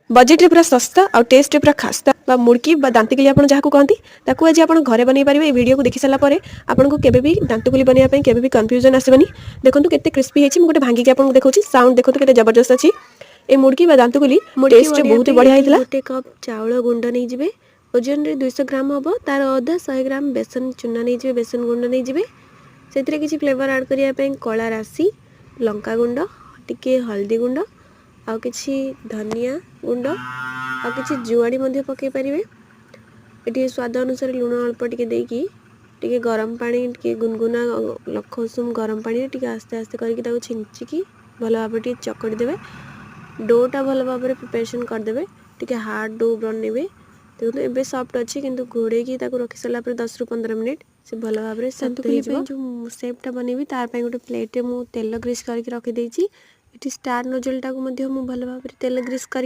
Budget रे पूरा सस्ता और टेस्ट रे पूरा खास्ता बा मुड़की बा दांतकुली आपण जहाँ कहती ताकू आज आपण घरे बनै पारे। वीडियो को देखि सारा परे आपन को केबे भी दांतकुली बनैया पई केबे भी कंफ्यूजन आसीबनी। देखंतु केते क्रिस्पी हेछि। मु गोटे भांगी के आपन देखौछि साउंड देखंतु केते जबरदस्त अछि। ए मुड़की बा दांतकुली टेस्ट बहुत बढ़िया हितला। गोटे कप चावल गुंड नै जिवे ओजन रे 200 ग्राम हबो तार आधा 100 ग्राम बेसन चूना नै जिवे बेसन गुंड नै जिवे सेतिरे किछि फ्लेवर ऐड करिया पई कला राशि लंका गुंड टिके हल्दी गुंड आउ किछि धनिया गुंड आउ किछि जुआड़ी मध्ये पके परिवे। एटी स्वाद अनुसार लूण अल्प टिके देकी टिके गरम पानी टिके गुनगुना लखोसुम गरम पानी टिके आस्ते आस्ते करके ताको छिंचिकी भलो भाबरे टिके चकड़ी देबे। डोटा भलो भाबरे प्रिपरेशन कर देबे। टिके हार्ड डो बनेबे। देखो एबे सॉफ्ट अछि किंतु घोड़े की ताको रखि सला पर 10 रु 15 मिनिट से भलो भाबरे सख्त हे जो शेपटा बनेबी तार पई गोटे प्लेट रे मु तेल ग्रीस करके रखि देछि। एटी स्टार नोजल टाको मध्ये मु भलो भाबरे तेल ग्रीस कर